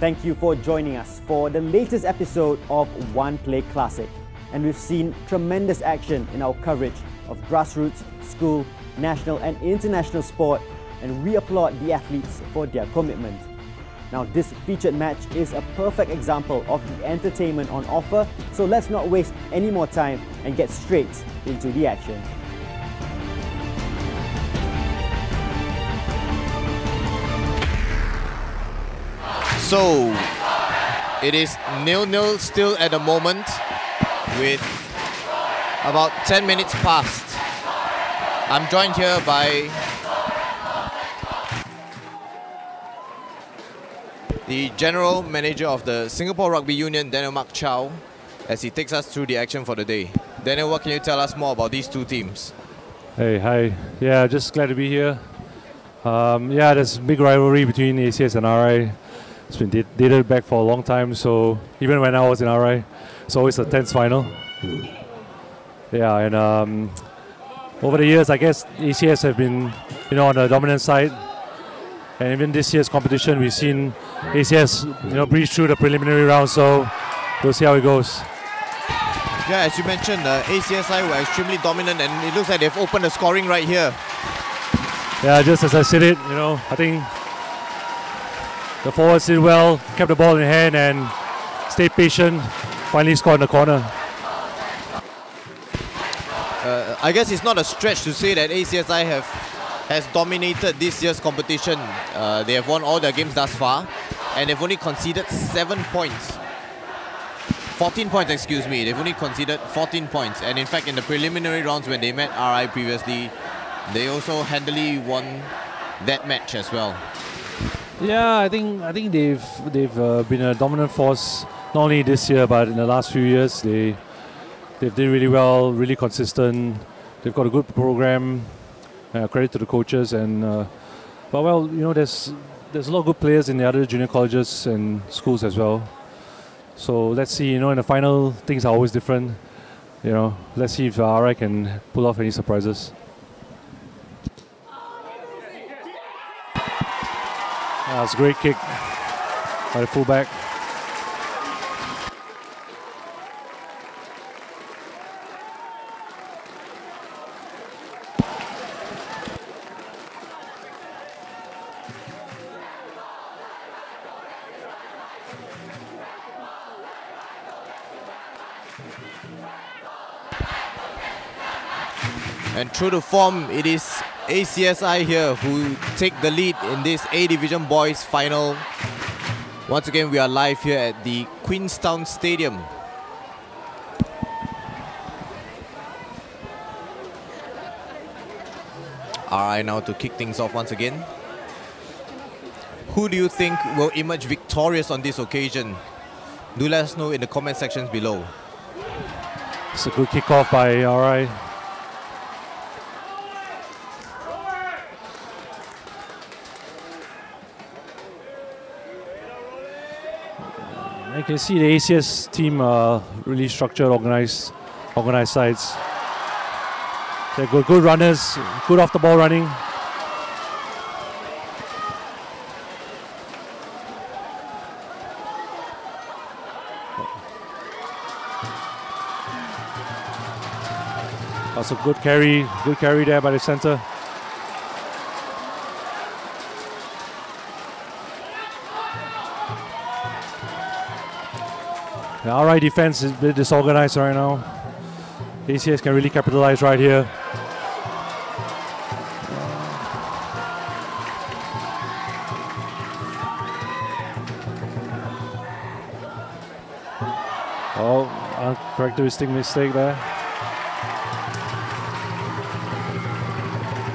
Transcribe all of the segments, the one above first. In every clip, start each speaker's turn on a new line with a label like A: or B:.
A: Thank you for joining us for the latest episode of One Play Classic. And we've seen tremendous action in our coverage of grassroots, school, national and international sport, and we applaud the athletes for their commitment. Now, this featured match is a perfect example of the entertainment on offer, so let's not waste any more time and get straight into the action.
B: So, it is 0-0 still at the moment with about 10 minutes past. I'm joined here by the General Manager of the Singapore Rugby Union, Daniel Mark Chow, as he takes us through the action for the day. Daniel, what can you tell us more about these two teams?
C: Hey, hi. Yeah, just glad to be here. Yeah, there's a big rivalry between ACS and RI. It's been dated back for a long time, so even when I was in RI, it's always a tense final. Yeah, and over the years, I guess ACS have been, on the dominant side. And even this year's competition, we've seen ACS, breach through the preliminary round. So we'll see how it goes.
B: Yeah, as you mentioned, ACSI were extremely dominant, and it looks like they've opened the scoring right here.
C: Yeah, just as I said it, I think the forwards did well, kept the ball in hand and stayed patient, finally scored in the corner.
B: I guess it's not a stretch to say that ACSI has dominated this year's competition. They have won all their games thus far, and they've only conceded 14 points, excuse me. They've only conceded 14 points, and in fact in the preliminary rounds when they met RI previously, they also handily won that match as well.
C: Yeah, I think they've been a dominant force not only this year but in the last few years. They've did really well, really consistent. They've got a good program. Credit to the coaches and there's a lot of good players in the other junior colleges and schools as well. So let's see. In the final, things are always different. Let's see if RI can pull off any surprises. It's a great kick by the fullback.
B: And true to form, it is ACSI here who take the lead in this A Division Boys final. Once again, we are live here at the Queenstown Stadium. RI now to kick things off once again. Who do you think will emerge victorious on this occasion? Do let us know in the comment sections below.
C: It's a good kick-off by RI. You can see the ACS team really structured, organized sides. They're good runners, good off the ball running. That's a good carry there by the center. The RI defense is a bit disorganized right now. ACS can really capitalize right here. Oh, uncharacteristic mistake there.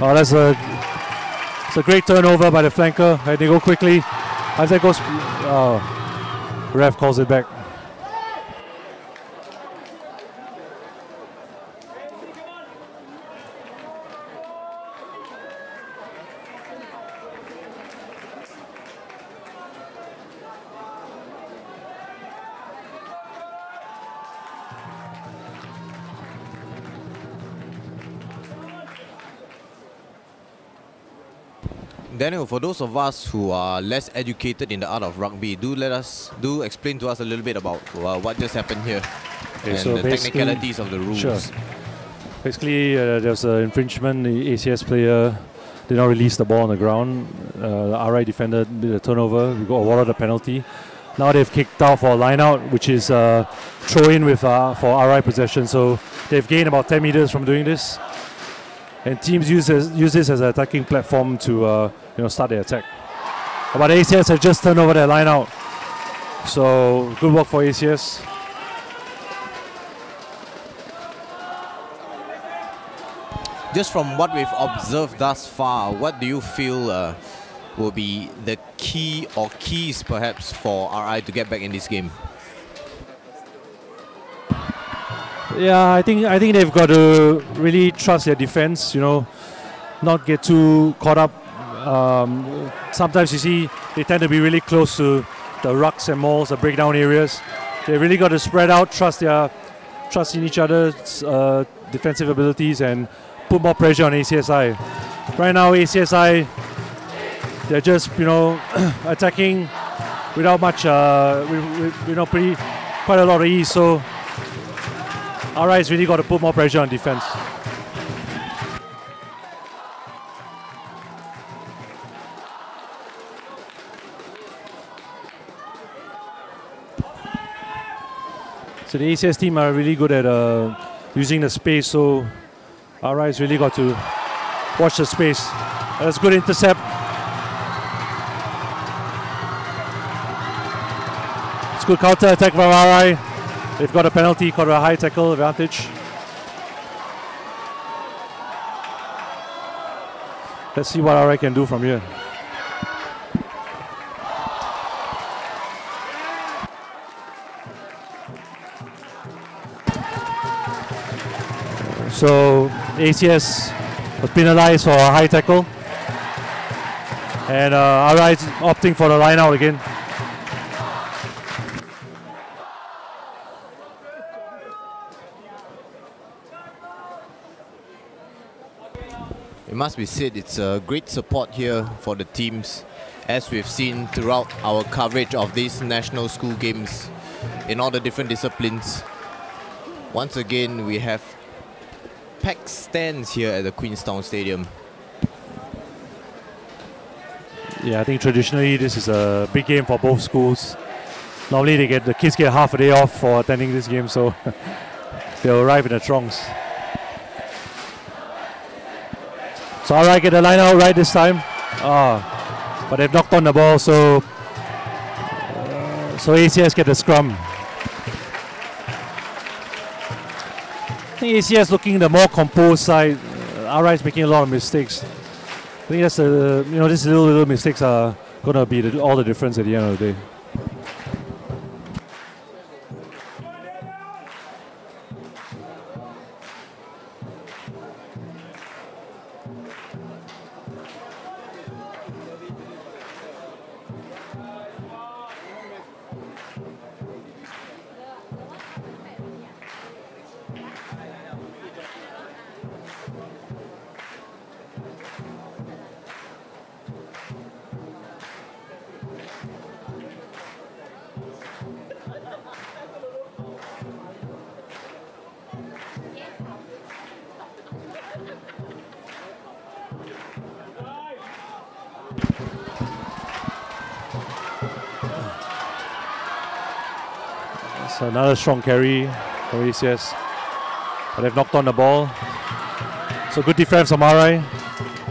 C: Oh, it's a great turnover by the flanker. And they go quickly. As that goes, ref calls it back.
B: Daniel, for those of us who are less educated in the art of rugby, do explain to us a little bit about what just happened here and
C: so
B: the technicalities of the rules.
C: Sure. Basically, there was an infringement. The ACS player did not release the ball on the ground. The RI defender did a turnover. We got awarded a penalty. Now they've kicked out for a line out, which is throw-in with for RI possession. So they've gained about 10 meters from doing this. And teams use this as an attacking platform to start their attack. But ACS have just turned over their line out. So good work for ACS.
B: Just from what we've observed thus far, what do you feel will be the key or keys perhaps for RI to get back in this game?
C: Yeah, I think they've got to really trust their defense, not get too caught up. Sometimes you see they tend to be really close to the rucks and mauls, the breakdown areas. They really got to spread out, trust in each other's defensive abilities and put more pressure on ACSI. Right now, ACSI, they're just attacking without much, quite a lot of ease. So RI's really got to put more pressure on defense. So the ACS team are really good at using the space. So RI's really got to watch the space. That's good intercept. It's good counter attack from RI. They've got a penalty, got a high tackle advantage. Let's see what RI can do from here. So ACS was penalized for a high tackle. And RI is opting for the line out again.
B: It must be said it's a great support here for the teams, as we've seen throughout our coverage of these national school games in all the different disciplines. Once again, we have packed stands here at the Queenstown Stadium.
C: Yeah, I think traditionally this is a big game for both schools. Normally the kids get half a day off for attending this game, so they'll arrive in the throngs. So RI get the line out right this time. But they've knocked on the ball, so ACS get the scrum. I think ACS looking the more composed side. RI is making a lot of mistakes. I think that's these little mistakes are gonna be all the difference at the end of the day. So another strong carry for ACS. But they've knocked on the ball. So good defense from RI.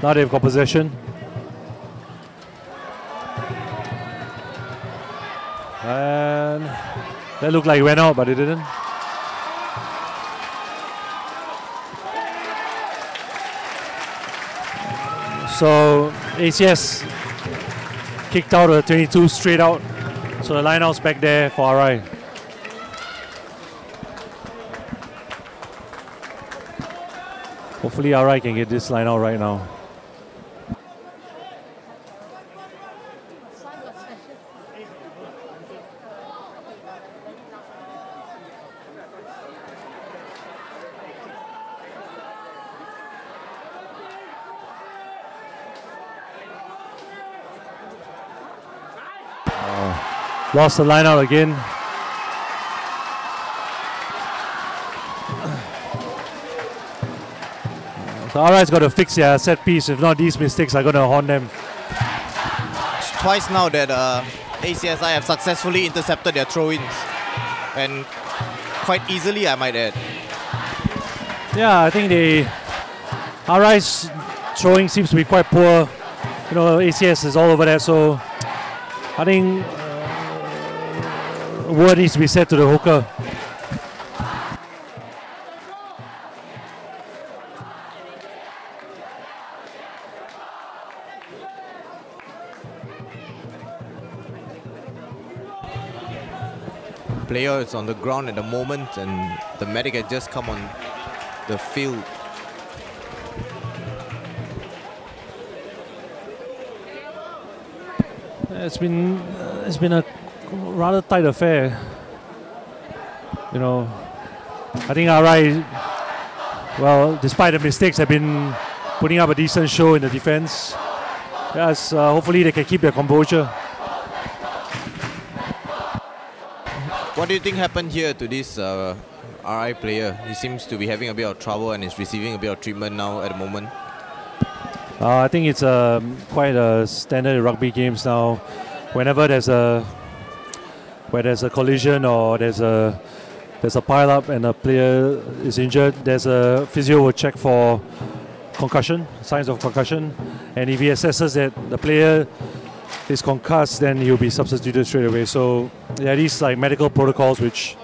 C: Now they've got possession. And that looked like it went out, but it didn't. So ACS kicked out a 22 straight out. So the line out's back there for RI. Hopefully RI can get this line out right now. Lost the line out again. So RI's got to fix their set piece. If not, these mistakes are going to haunt them.
B: It's twice now that ACSI have successfully intercepted their throw-ins, and quite easily, I might add.
C: Yeah, I think RI's throwing seems to be quite poor. You know, ACS is all over that, so I think a word needs to be said to the hooker.
B: Player is on the ground at the moment, and the medic has just come on the field.
C: It's been a rather tight affair. You know, I think RI, well, despite the mistakes, have been putting up a decent show in the defense. Yes, hopefully they can keep their composure.
B: What do you think happened here to this RI player? He seems to be having a bit of trouble and is receiving a bit of treatment now at the moment.
C: I think it's quite a standard in rugby games now. Whenever there's a collision or there's a pile up and a player is injured, there's a physio will check for concussion, signs of concussion, and if he assesses that the player is concussed, then he'll be substituted straight away. So yeah, these like medical protocols which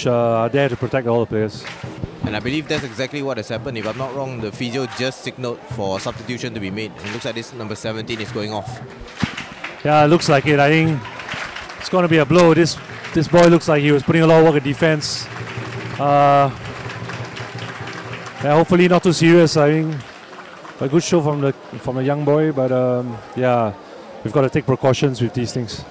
C: are there to protect all the players.
B: And I believe that's exactly what has happened. If I'm not wrong, the physio just signaled for substitution to be made. It looks like this number 17 is going off.
C: Yeah, it looks like it. I think it's going to be a blow. This boy looks like he was putting a lot of work at defense. Yeah, hopefully not too serious. I think a good show from the young boy, but yeah, we've got to take precautions with these things.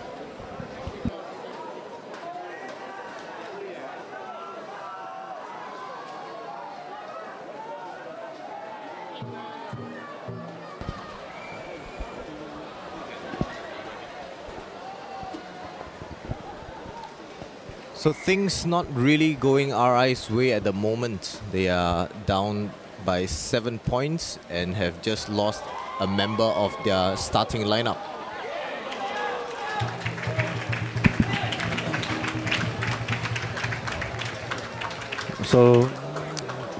B: So things not really going RI's way at the moment. They are down by 7 points and have just lost a member of their starting lineup.
C: So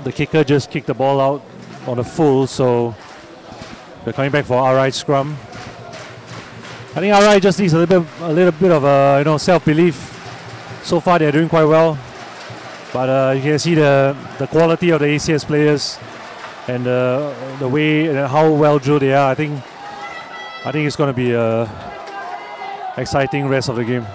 C: the kicker just kicked the ball out on a full, so they're coming back for RI scrum. I think RI just needs a little bit of self-belief. So far they're doing quite well, but you can see the quality of the ACS players and the way and how well drilled they are. I think it's going to be a exciting rest of the game.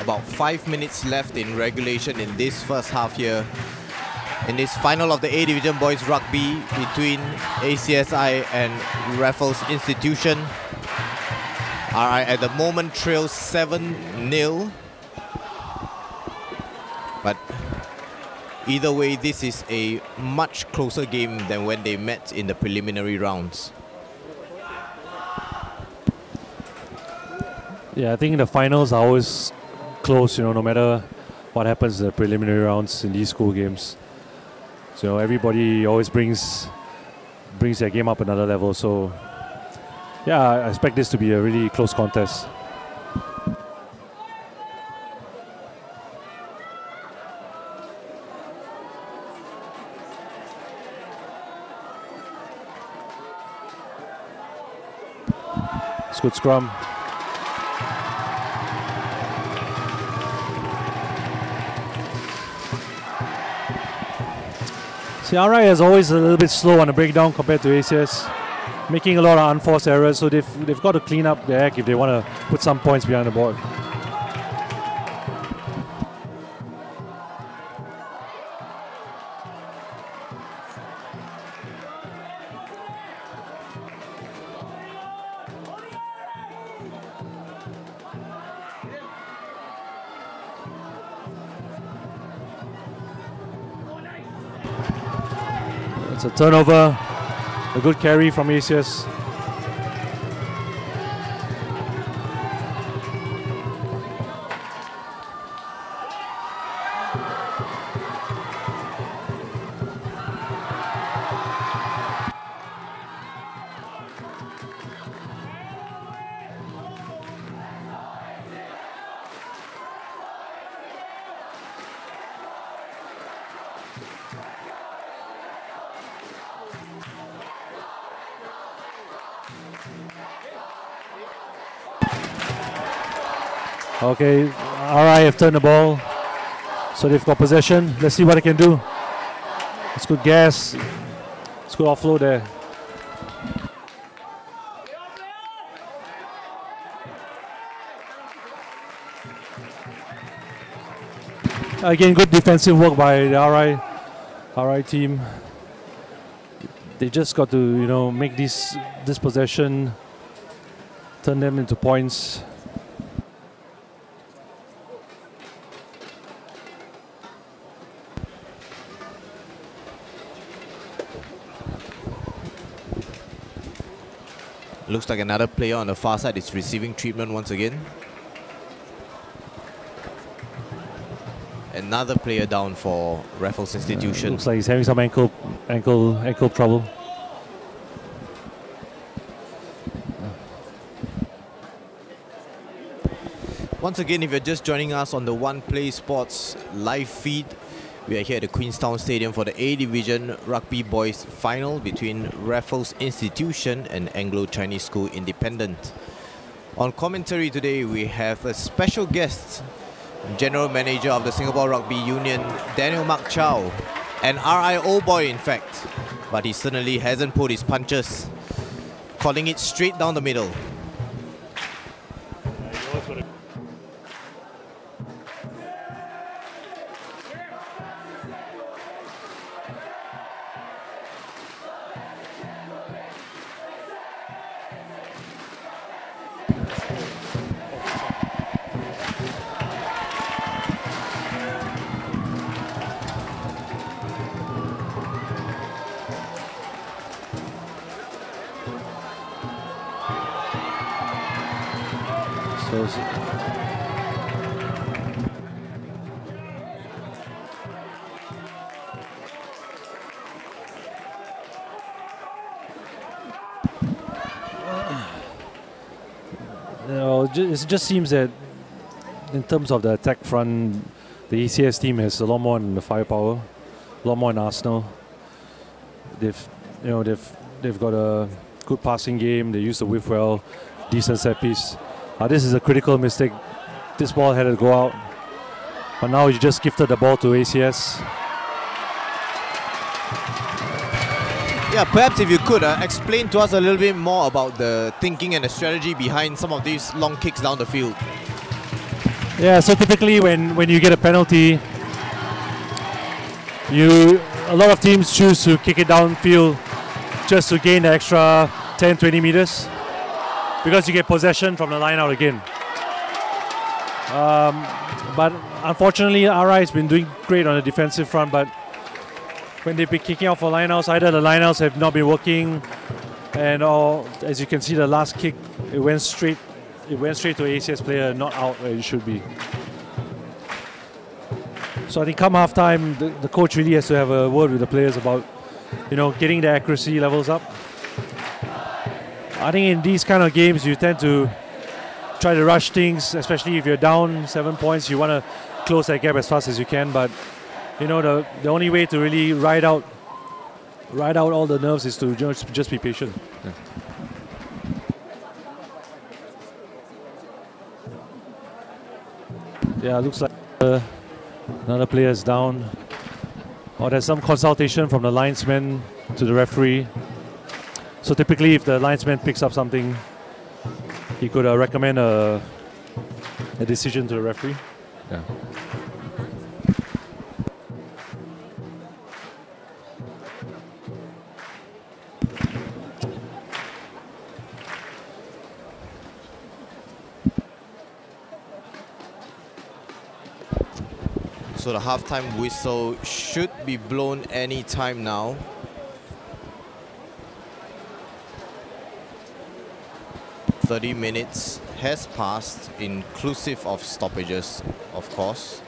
B: About 5 minutes left in regulation in this first half here. In this final of the A Division Boys Rugby between ACSI and Raffles Institution. RI at the moment trails 7-0. But either way, this is a much closer game than when they met in the preliminary rounds.
C: Yeah, I think the finals are always close, no matter what happens in the preliminary rounds in these school games. So everybody always brings their game up another level. So yeah, I expect this to be a really close contest. It's good scrum. RI is always a little bit slow on the breakdown compared to ACS, making a lot of unforced errors, so they've got to clean up their act if they want to put some points behind the board. It's a turnover, a good carry from ACS. Okay, RI have turned the ball, so they've got possession. Let's see what they can do. It's good gas. It's good offload there. Again, good defensive work by the RI team. They just got to, make this possession, turn them into points.
B: Looks like another player on the far side is receiving treatment once again. Another player down for Raffles Institution.
C: Looks like he's having some ankle trouble.
B: Once again, if you're just joining us on the One Play Sports live feed, we are here at the Queenstown Stadium for the A Division Rugby Boys Final between Raffles Institution and Anglo-Chinese School Independent. On commentary today, we have a special guest, General Manager of the Singapore Rugby Union, Daniel Mark Chow, an RIO boy in fact, but he certainly hasn't pulled his punches, calling it straight down the middle.
C: It just seems that in terms of the attack front, the ACS team has a lot more in the firepower, a lot more in arsenal. They've got a good passing game. They use the whiff well, decent set piece. This is a critical mistake. This ball had to go out, but now you just gifted the ball to ACS.
B: Yeah, perhaps if you could explain to us a little bit more about the thinking and the strategy behind some of these long kicks down the field.
C: Yeah, so typically when you get a penalty, a lot of teams choose to kick it downfield just to gain the extra 10-20 meters because you get possession from the line out again. But unfortunately, RI has been doing great on the defensive front, but when they've been kicking out for lineouts, either the lineouts have not been working, and as you can see, the last kick it went straight to ACS player, not out where it should be. So I think come half time, the coach really has to have a word with the players about, getting the accuracy levels up. I think in these kind of games, you tend to try to rush things, especially if you're down 7 points. You want to close that gap as fast as you can, but the only way to really ride out all the nerves is to just be patient. Yeah, looks like another player is down. Or there's some consultation from the linesman to the referee. So typically, if the linesman picks up something, he could recommend a decision to the referee. Yeah.
B: So the halftime whistle should be blown any time now. 30 minutes has passed, inclusive of stoppages, of course.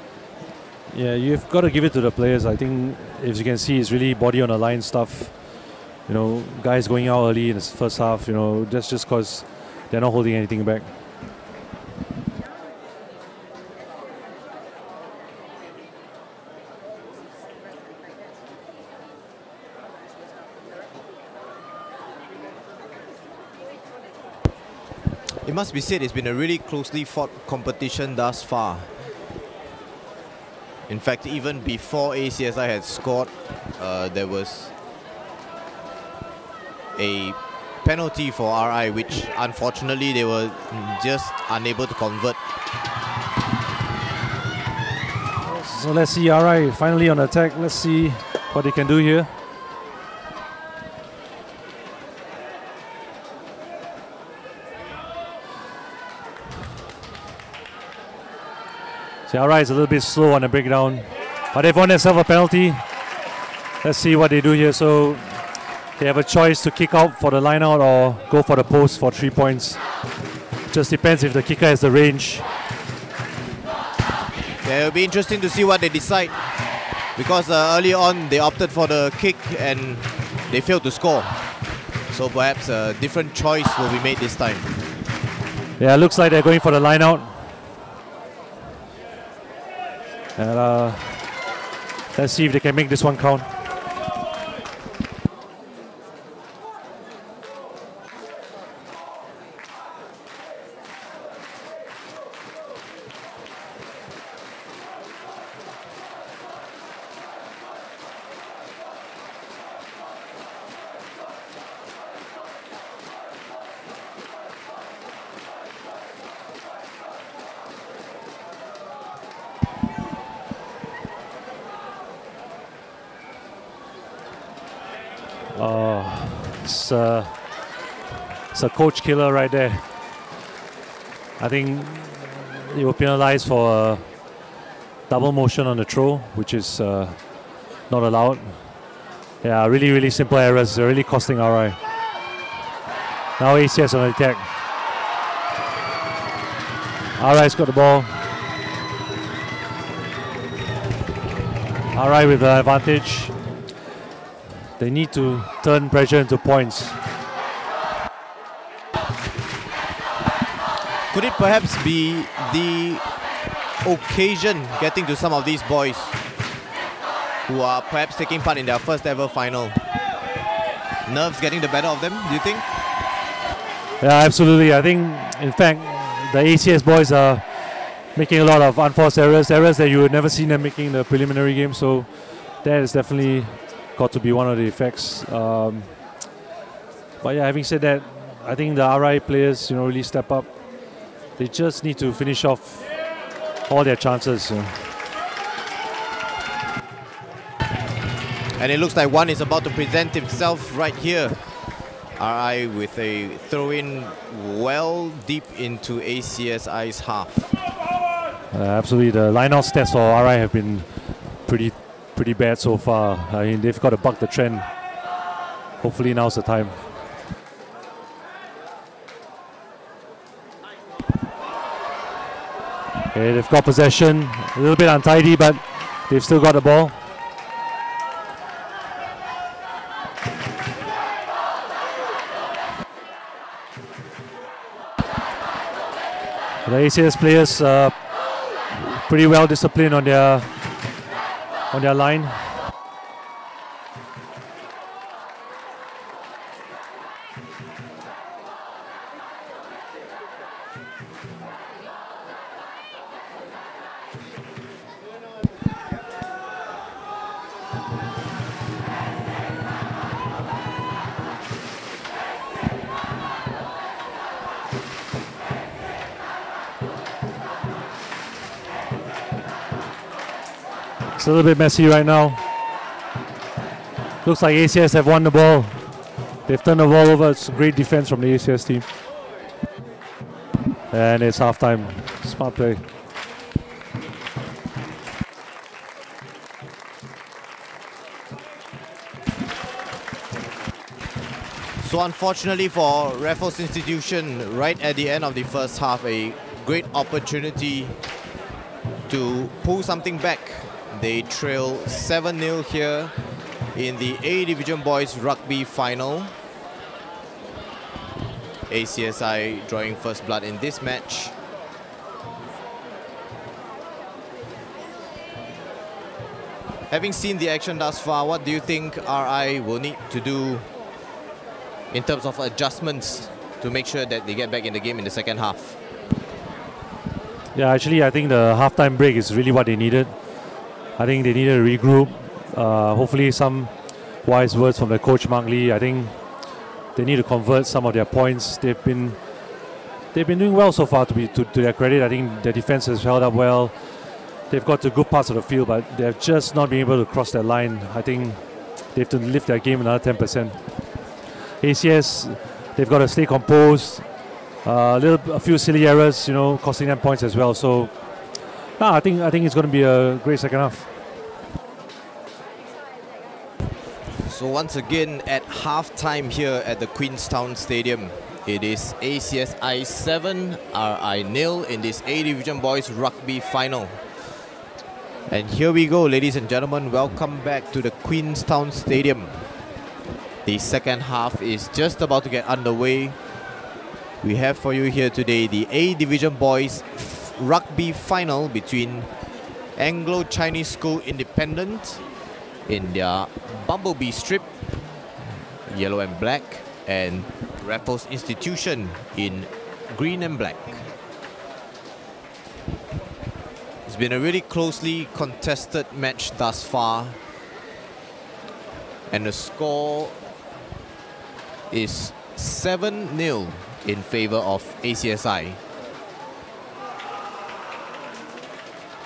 C: Yeah, you've got to give it to the players. I think, as you can see, it's really body on the line stuff. You know, guys going out early in the first half, you know, that's just because they're not holding anything back.
B: It must be said, it's been a really closely fought competition thus far. In fact, even before ACSI had scored, there was a penalty for RI, which unfortunately they were just unable to convert.
C: So let's see RI finally on attack. Let's see what they can do here. So RI is a little bit slow on the breakdown, but they've won themselves a penalty. Let's see what they do here. So they have a choice to kick out for the line out or go for the post for 3 points. Just depends if the kicker has the range.
B: Yeah, it'll be interesting to see what they decide, because early on they opted for the kick and they failed to score. So perhaps a different choice will be made this time.
C: Yeah, it looks like they're going for the line out. And let's see if they can make this one count. It's a coach killer right there. I think they were penalized for a double motion on the throw, which is not allowed. Yeah, really, really simple errors. They're really costing RI. Now ACS on the attack. RI's got the ball. RI with the advantage. They need to turn pressure into points.
B: Could it perhaps be the occasion getting to some of these boys who are perhaps taking part in their first ever final? Nerves getting the better of them, do you think?
C: Yeah, absolutely. I think, in fact, the ACS boys are making a lot of unforced errors that you would never see them making in the preliminary game. So that is definitely got to be one of the effects. But yeah, having said that, I think the RI players, really step up. They just need to finish off all their chances.
B: And it looks like one is about to present himself right here. RI with a throw-in well deep into ACSI's half.
C: Absolutely, the line-out stats for RI have been pretty bad so far. I mean, they've got to buck the trend. Hopefully now's the time. Okay, they've got possession. A little bit untidy, but they've still got the ball. The ACS players pretty well disciplined on their line. It's a little bit messy right now. Looks like ACS have won the ball. They've turned the ball over. It's a great defense from the ACS team. And it's halftime. Smart play.
B: So unfortunately for Raffles Institution, right at the end of the first half, a great opportunity to pull something back. They trail 7-0 here in the A Division Boys Rugby Final. ACSI drawing first blood in this match. Having seen the action thus far, what do you think RI will need to do in terms of adjustments to make sure that they get back in the game in the second half?
C: Yeah, actually, I think the halftime break is really what they needed. I think they needed to regroup. Hopefully, some wise words from the coach Mark Lee. I think they need to convert some of their points. They've been doing well so far, to their credit. I think their defense has held up well. They've got to good parts of the field, but they've just not been able to cross that line. I think they have to lift their game another 10%. ACS, they've got to stay composed. A few silly errors, costing them points as well. So, I think it's going to be a great second half.
B: So once again at halftime here at the Queenstown Stadium, it is ACSI 7, RI 0 in this A Division Boys Rugby Final. And here we go, ladies and gentlemen, welcome back to the Queenstown Stadium. The second half is just about to get underway. We have for you here today the A Division Boys Rugby Final between Anglo-Chinese School Independent in their Bumblebee strip, yellow and black, and Raffles Institution in green and black. It's been a really closely contested match thus far, and the score is 7-0 in favor of ACSI.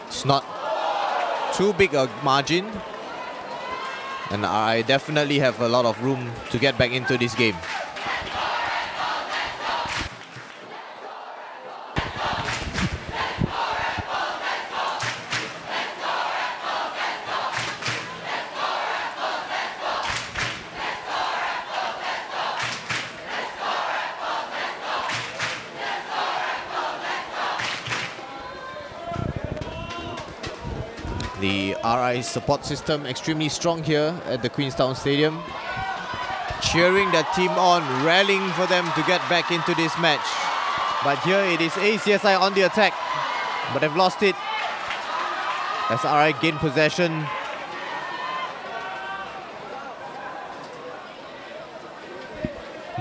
B: It's not too big a margin, and I definitely have a lot of room to get back into this game. The RI support system extremely strong here at the Queenstown Stadium. Cheering their team on, rallying for them to get back into this match. But here it is ACSI on the attack, but they've lost it as RI gain possession.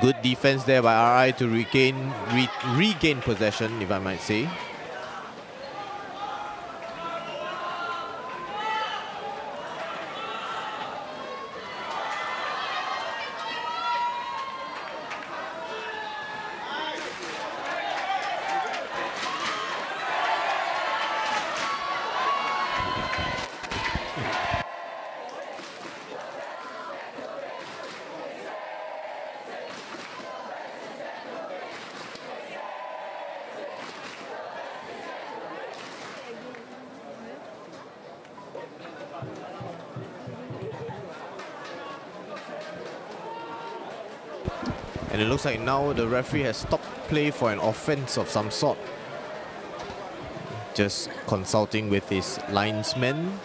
B: Good defense there by RI to regain possession, if I might say. And it looks like now the referee has stopped play for an offense of some sort. Just consulting with his linesmen.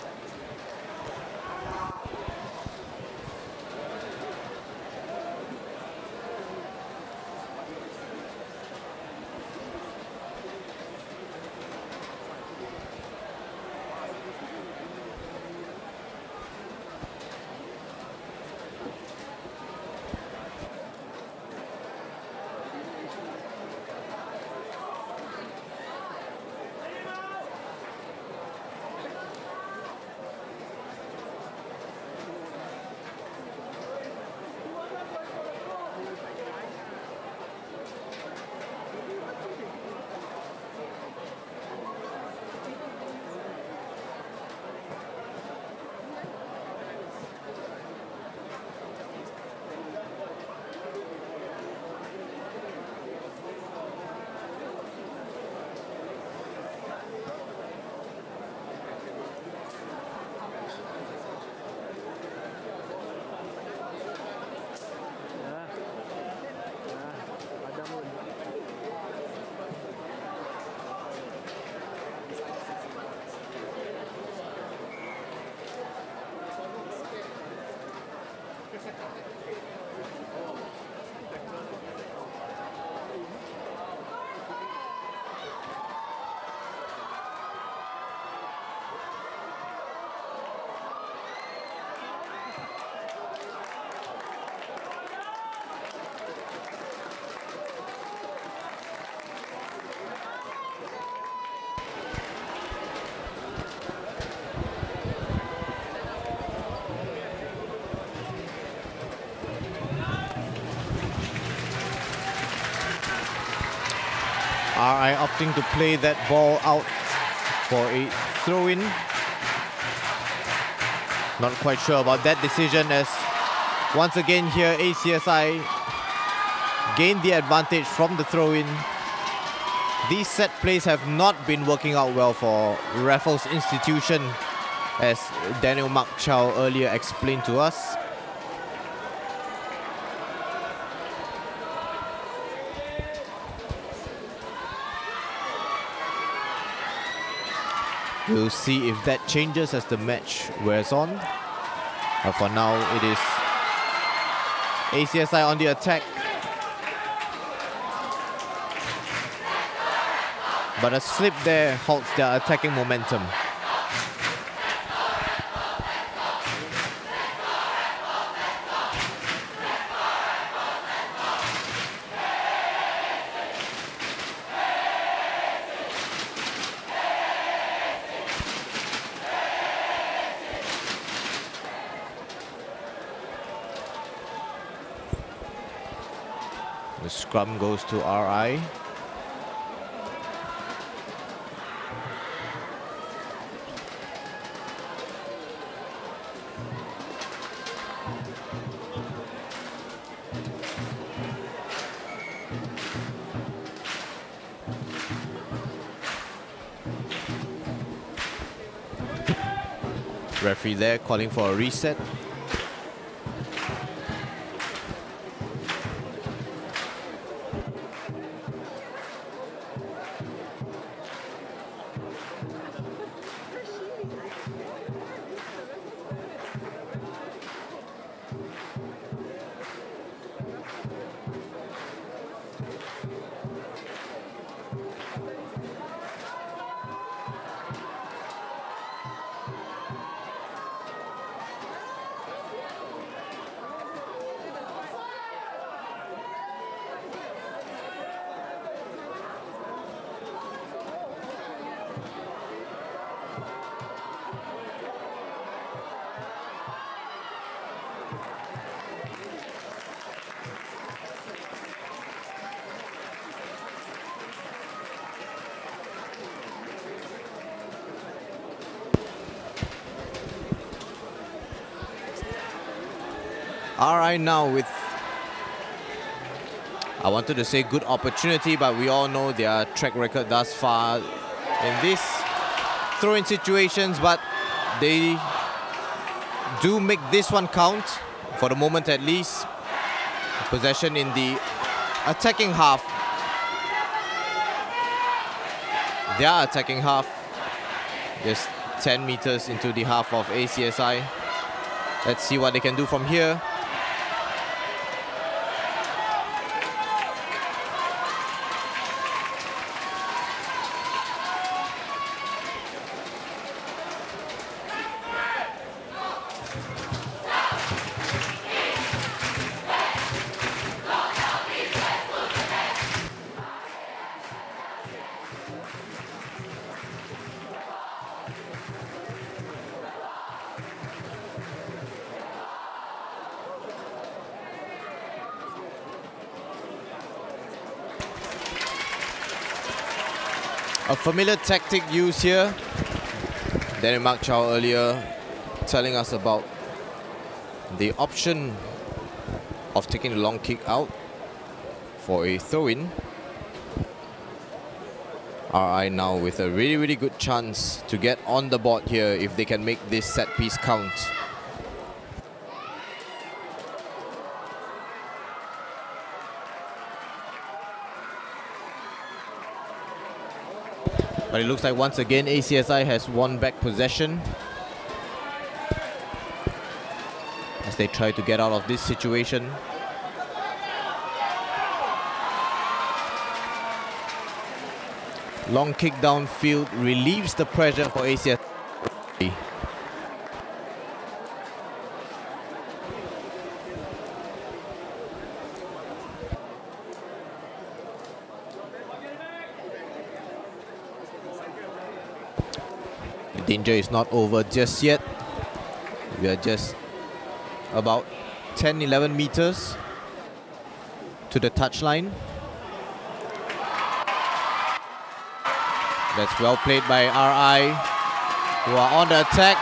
B: RI opting to play that ball out for a throw-in. Not quite sure about that decision, as once again here ACSI gained the advantage from the throw-in. These set plays have not been working out well for Raffles Institution, as Daniel Mark Chow earlier explained to us. We'll see if that changes as the match wears on. But for now, it is ACSI on the attack. But a slip there halts their attacking momentum. The scrum goes to RI. Referee there calling for a reset. RI now with, I wanted to say good opportunity, but we all know their track record thus far in this throw-in situations, but they do make this one count, for the moment at least. Possession in the attacking half. Their attacking half, just 10 meters into the half of ACSI. Let's see what they can do from here. A familiar tactic used here. Daniel Mark Chow earlier telling us about the option of taking the long kick out for a throw-in. RI now with a really good chance to get on the board here if they can make this set piece count. But it looks like once again ACSI has won back possession, as as they try to get out of this situation. Long kick downfield relieves the pressure for ACS. The danger is not over just yet. We are just about 10-11 meters to the touchline. That's well played by RI, who are on the attack.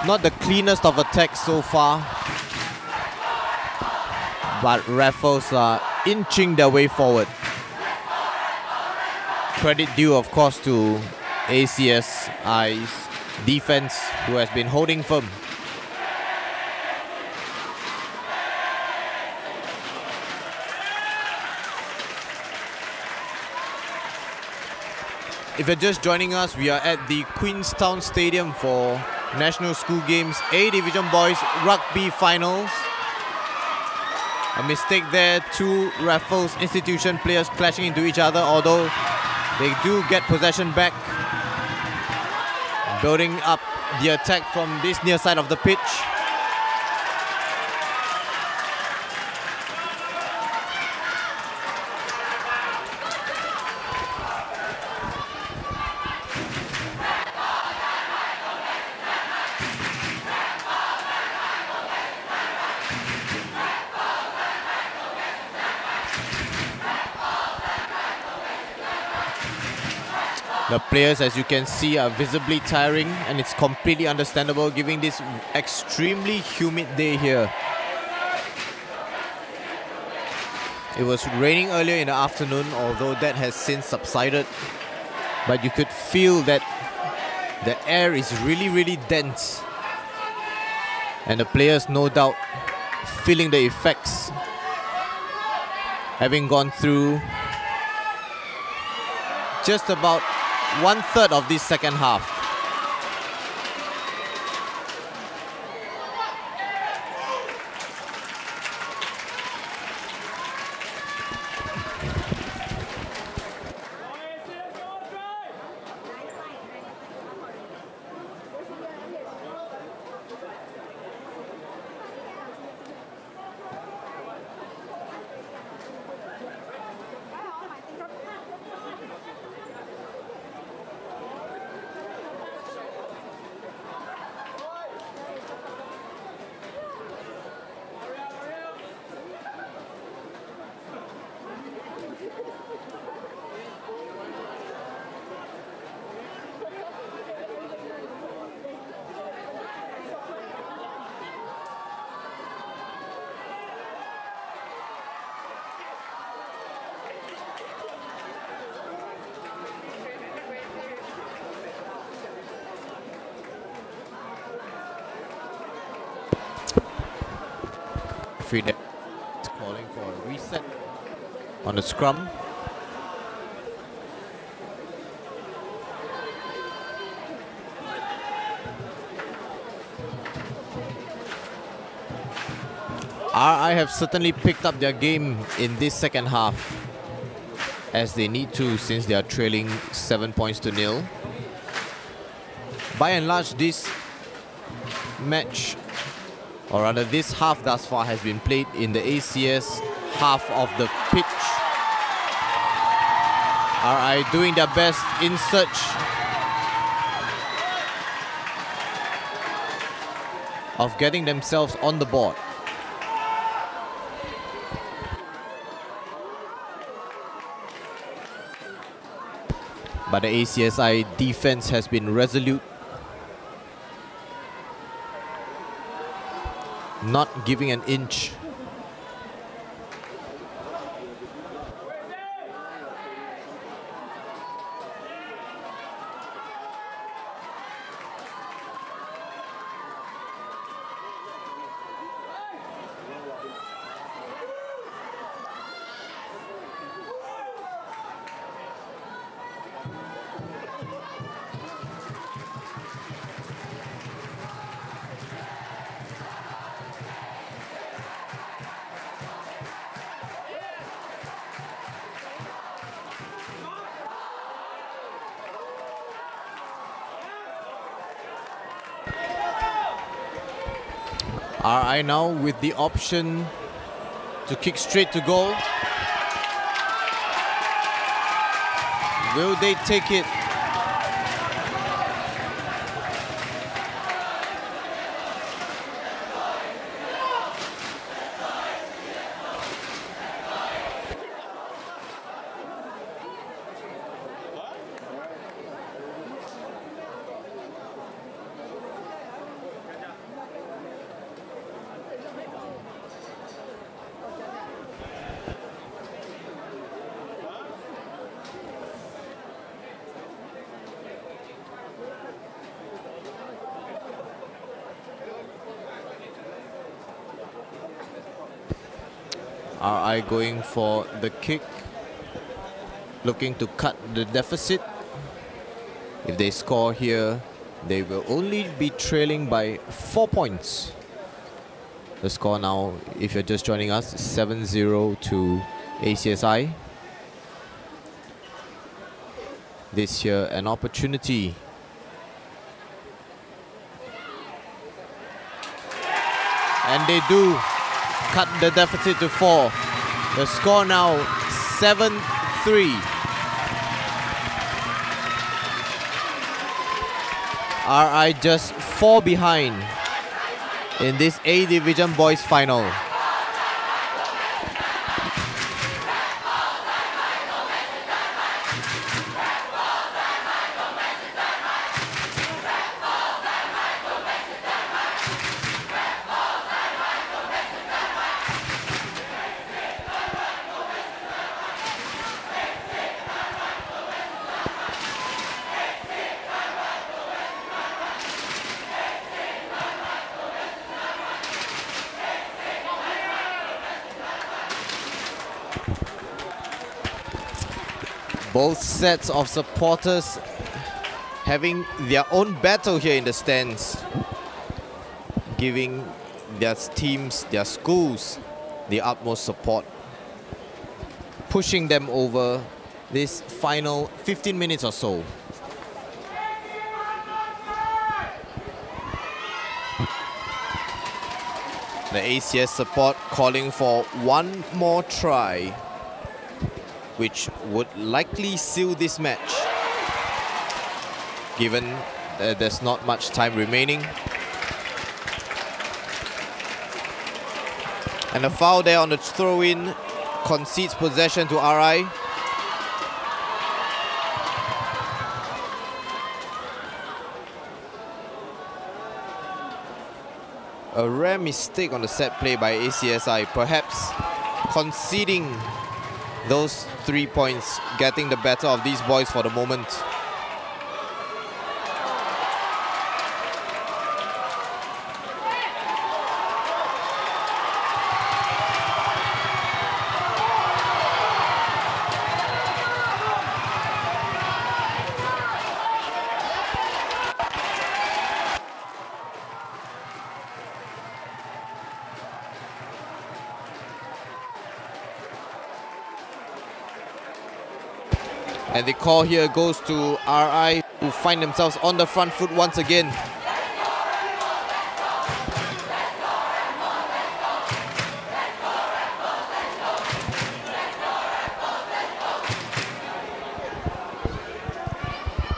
B: Not the cleanest of attacks so far, but Raffles are inching their way forward. Credit due, of course, to ACSI's defense, who has been holding firm. If you're just joining us, we are at the Queenstown Stadium for National School Games A Division Boys Rugby Finals. A mistake there, two Raffles institution players clashing into each other, although they do get possession back. Building up the attack from this near side of the pitch. The players, as you can see, are visibly tiring, and it's completely understandable given this extremely humid day here. It was raining earlier in the afternoon, although that has since subsided. But you could feel that the air is really dense. And the players, no doubt, feeling the effects, having gone through just about 1/3 of this second half. Freedom is calling for a reset on the scrum. RI have certainly picked up their game in this second half, as they need to, since they are trailing 7 points to 0. By and large, this match, or rather this half thus far, has been played in the ACS half of the pitch. RI doing their best in search of getting themselves on the board. But the ACSI defense has been resolute, not giving an inch. RI now with the option to kick straight to goal. Will they take it? RI going for the kick, looking to cut the deficit. If they score here, they will only be trailing by 4 points. The score now, if you're just joining us, is 7-0 to ACSI. This year, an opportunity. And they do cut the deficit to 4. The score now 7-3. RI just 4 behind in this A Division Boys final. Both sets of supporters having their own battle here in the stands, giving their teams, their schools, the utmost support, pushing them over this final 15 minutes or so. The ACS support calling for one more try, which would likely seal this match, given that there's not much time remaining. And a foul there on the throw-in concedes possession to RI. A rare mistake on the set play by ACSI, perhaps conceding those 3 points, getting the better of these boys for the moment. And the call here goes to RI, who find themselves on the front foot once again.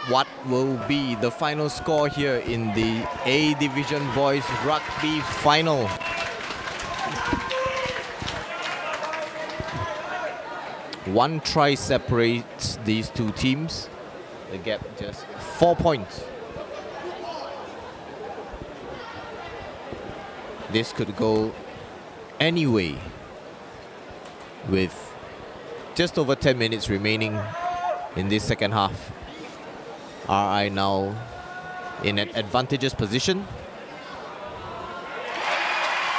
B: What will be the final score here in the A Division Boys Rugby final? One try separates these two teams. The gap just 4 points. This could go any way with just over 10 minutes remaining in this second half. RI now in an advantageous position.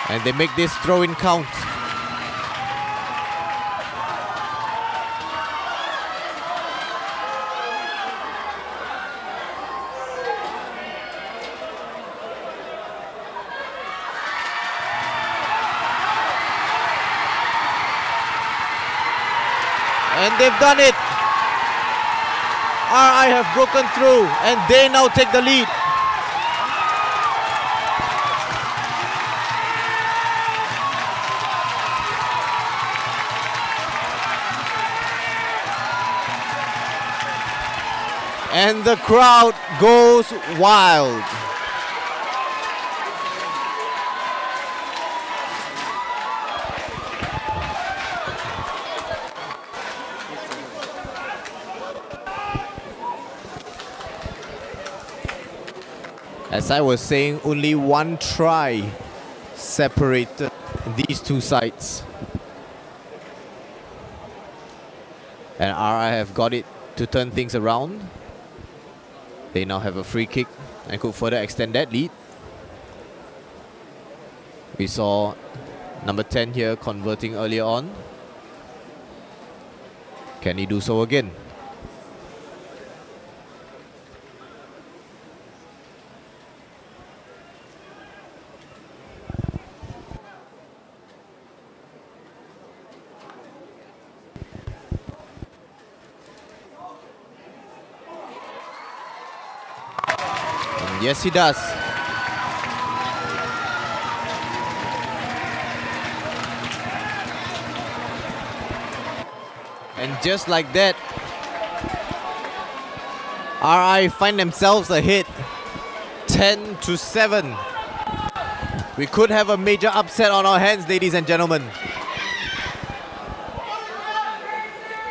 B: And they make this throw-in count. And they've done it. RI have broken through and they now take the lead. And the crowd goes wild. As I was saying, only one try separated these two sides. And RI have got it to turn things around. They now have a free kick and could further extend that lead. We saw number 10 here converting earlier on. Can he do so again? Yes, he does. And just like that, RI find themselves ahead, 10-7. We could have a major upset on our hands, ladies and gentlemen.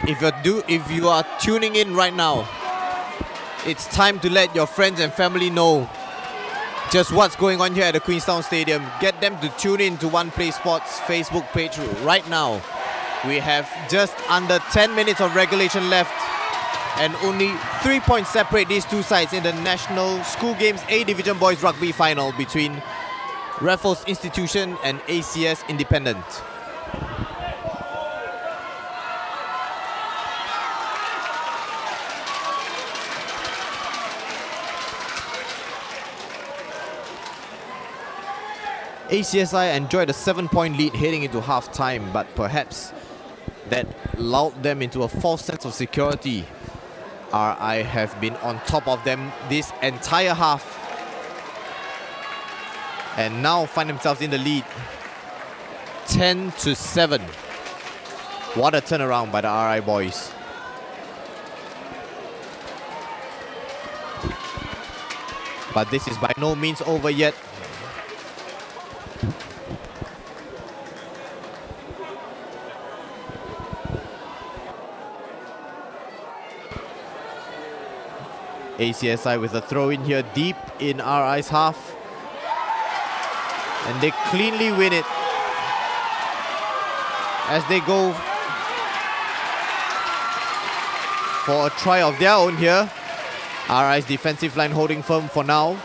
B: If you are tuning in right now, it's time to let your friends and family know just what's going on here at the Queenstown Stadium. Get them to tune in to One Play Sports Facebook page right now. We have just under 10 minutes of regulation left and only 3 points separate these two sides in the National School Games A Division Boys Rugby Final between Raffles Institution and ACS Independent. ACSI enjoyed a 7-point lead heading into half-time, but perhaps that lulled them into a false sense of security. RI have been on top of them this entire half and now find themselves in the lead, 10-7. What a turnaround by the RI boys. But this is by no means over yet. ACSI with a throw in here deep in RI's half. And they cleanly win it as they go for a try of their own here. RI's defensive line holding firm for now.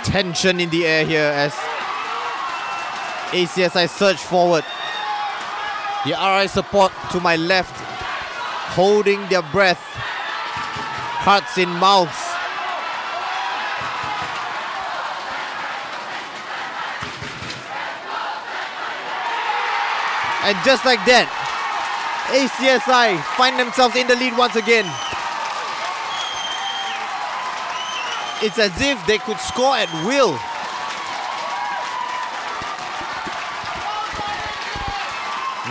B: Tension in the air here as ACSI surge forward. The RI support to my left, holding their breath, hearts in mouths. And just like that, ACSI find themselves in the lead once again. It's as if they could score at will.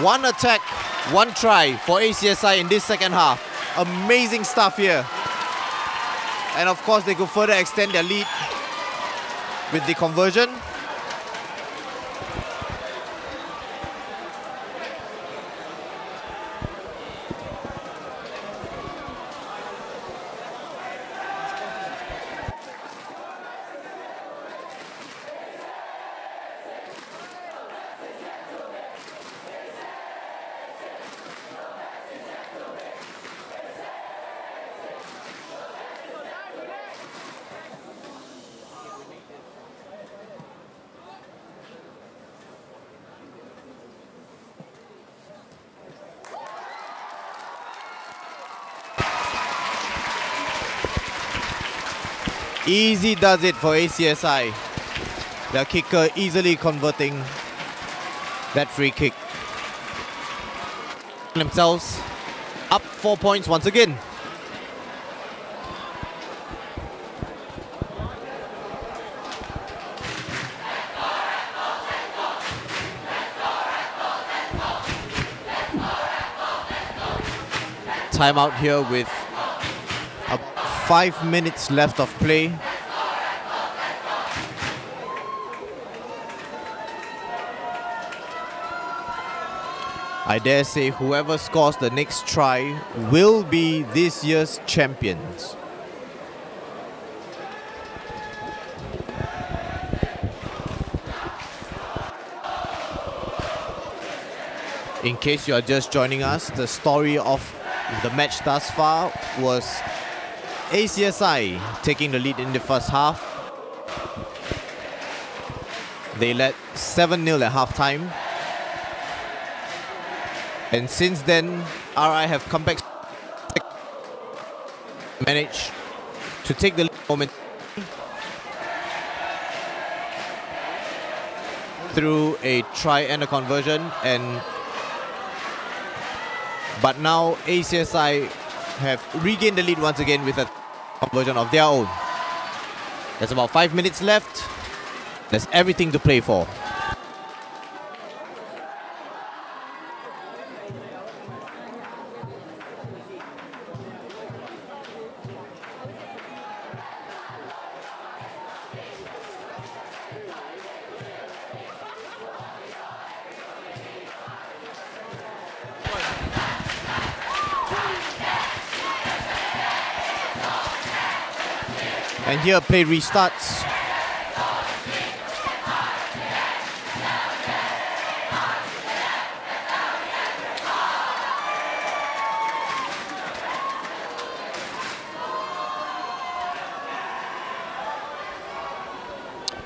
B: One attack, one try for ACSI in this second half. Amazing stuff here. And of course, they could further extend their lead with the conversion. Easy does it for ACSI. The kicker easily converting that free kick. Themselves up 4 points once again. timeout here with 5 minutes left of play. I dare say whoever scores the next try will be this year's champions. In case you are just joining us, the story of the match thus far was ACSI taking the lead in the first half. They led 7-0 at halftime. And since then, RI have come back, managed to take the lead momentarily through a try and a conversion, but now ACSI have regained the lead once again with a conversion of their own. There's about 5 minutes left. There's everything to play for. And here play restarts.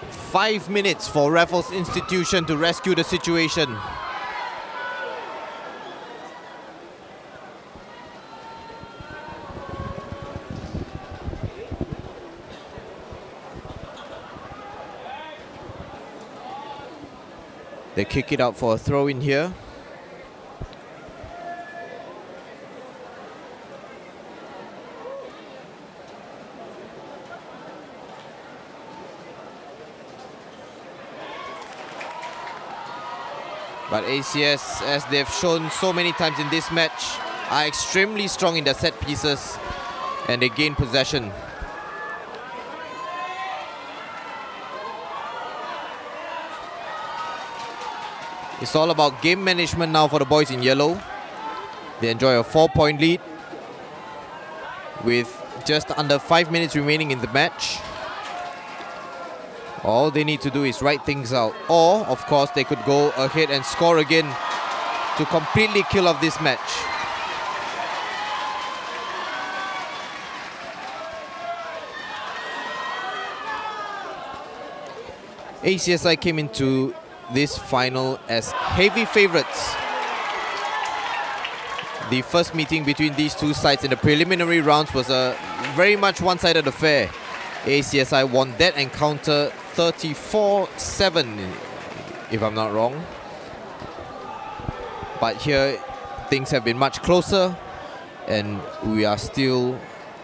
B: Five minutes for Raffles Institution to rescue the situation. They kick it out for a throw in here. But ACS, as they've shown so many times in this match, are extremely strong in their set pieces and they gain possession. It's all about game management now for the boys in yellow. They enjoy a 4-point lead with just under 5 minutes remaining in the match. All they need to do is write things out. Or, of course, they could go ahead and score again to completely kill off this match. ACSI came into this final as heavy favourites. The first meeting between these two sides in the preliminary rounds was a very much one-sided affair. ACSI won that encounter 34-7, if I'm not wrong. But here, things have been much closer, and we are still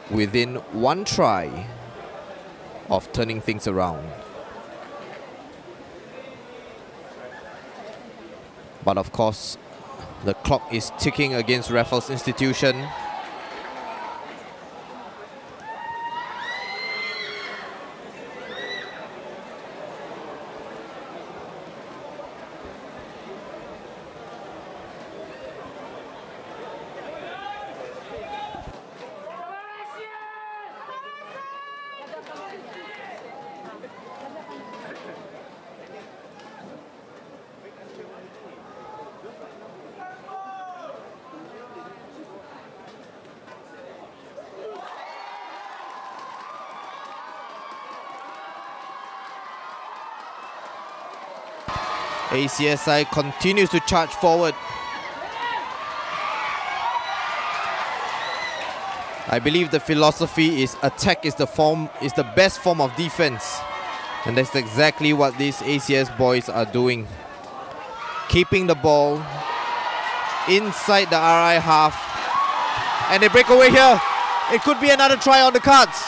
B: within one try of turning things around. But of course, the clock is ticking against Raffles Institution. ACSI continues to charge forward. I believe the philosophy is attack is the best form of defense. And that's exactly what these ACS boys are doing. Keeping the ball inside the RI half. And they break away here. It could be another try on the cards.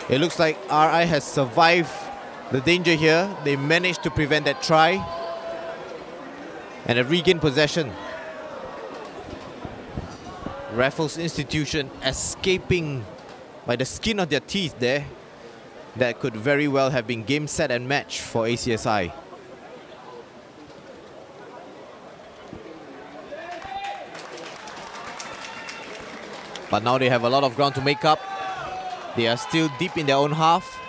B: It looks like RI has survived the danger here. They managed to prevent that try and have regained possession. Raffles Institution escaping by the skin of their teeth there. That could very well have been game, set and match for ACSI. But now they have a lot of ground to make up. They are still deep in their own half.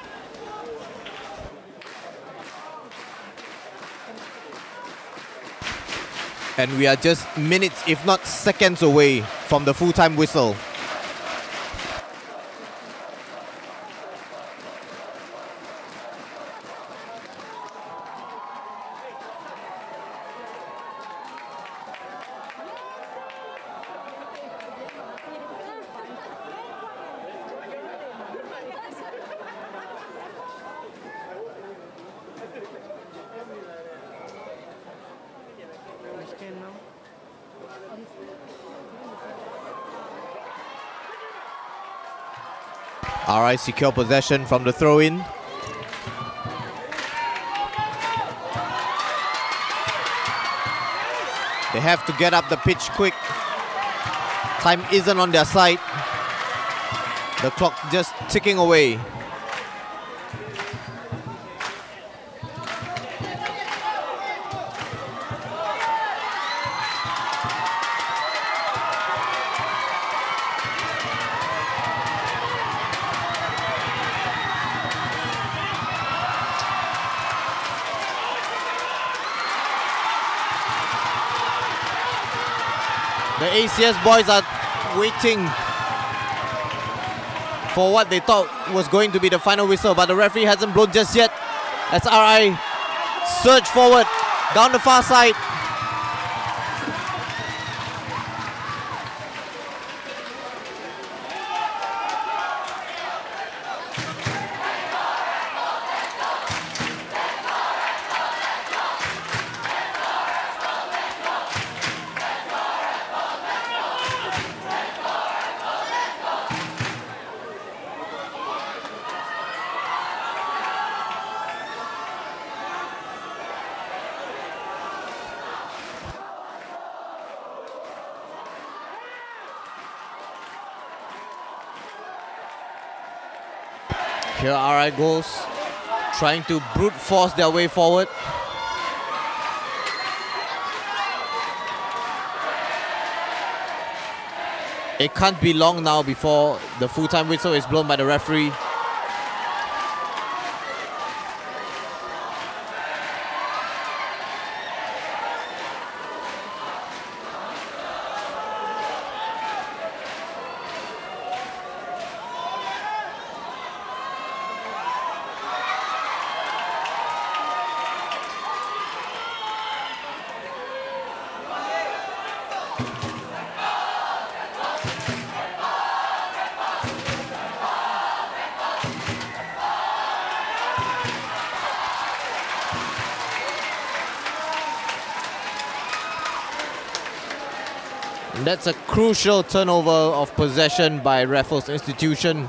B: And we are just minutes, if not seconds away from the full-time whistle. RI secure possession from the throw-in. They have to get up the pitch quick. Time isn't on their side. The clock just ticking away. The ACS boys are waiting for what they thought was going to be the final whistle, but the referee hasn't blown just yet. As RI surge forward down the far side. Here RI goes, trying to brute force their way forward. It can't be long now before the full-time whistle is blown by the referee. And that's a crucial turnover of possession by Raffles Institution.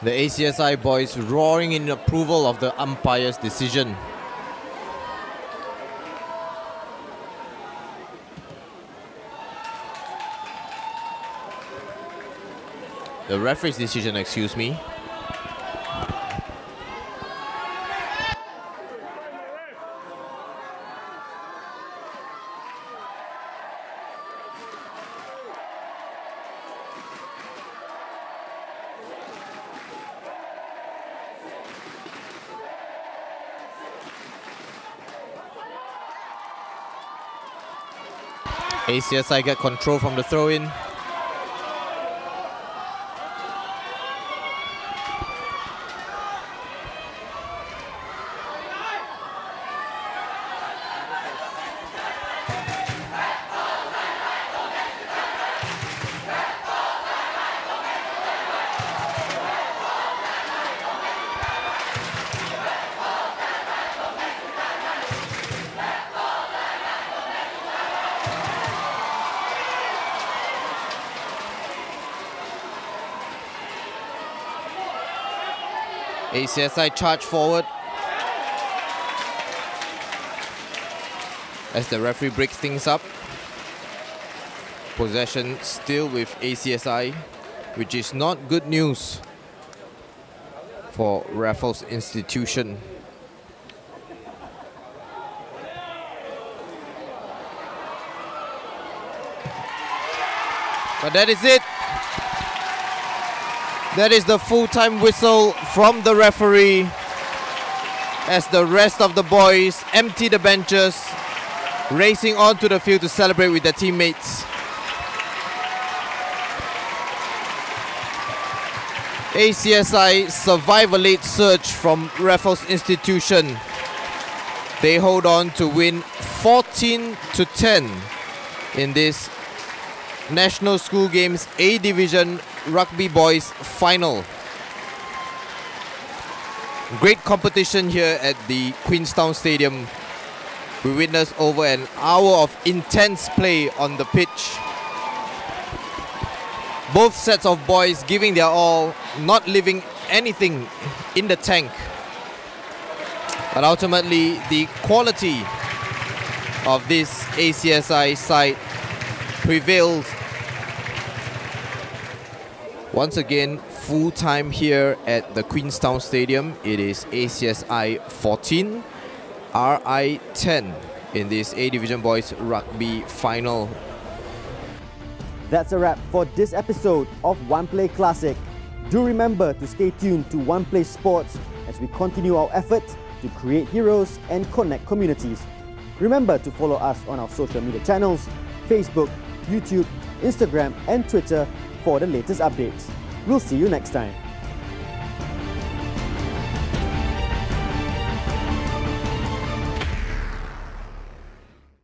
B: The ACSI boys roaring in approval of the umpire's decision. The referee's decision, excuse me. ACSI get control from the throw-in. ACSI charge forward as the referee breaks things up. Possession still with ACSI, which is not good news for Raffles Institution. But that is it. That is the full-time whistle from the referee as the rest of the boys empty the benches, racing onto the field to celebrate with their teammates. ACSI survive a late surge from Raffles Institution. They hold on to win 14-10 in this National School Games A Division Rugby Boys Final. Great competition here at the Queenstown Stadium. We witnessed over an hour of intense play on the pitch. Both sets of boys giving their all, not leaving anything in the tank. But ultimately, the quality of this ACSI side prevails. Once again, full time here at the Queenstown Stadium. It is ACSI 14, RI 10 in this A Division Boys Rugby Final.
A: That's a wrap for this episode of One Play Classic. Do remember to stay tuned to One Play Sports as we continue our effort to create heroes and connect communities. Remember to follow us on our social media channels, Facebook, YouTube, Instagram and Twitter for the latest updates. We'll see you next time.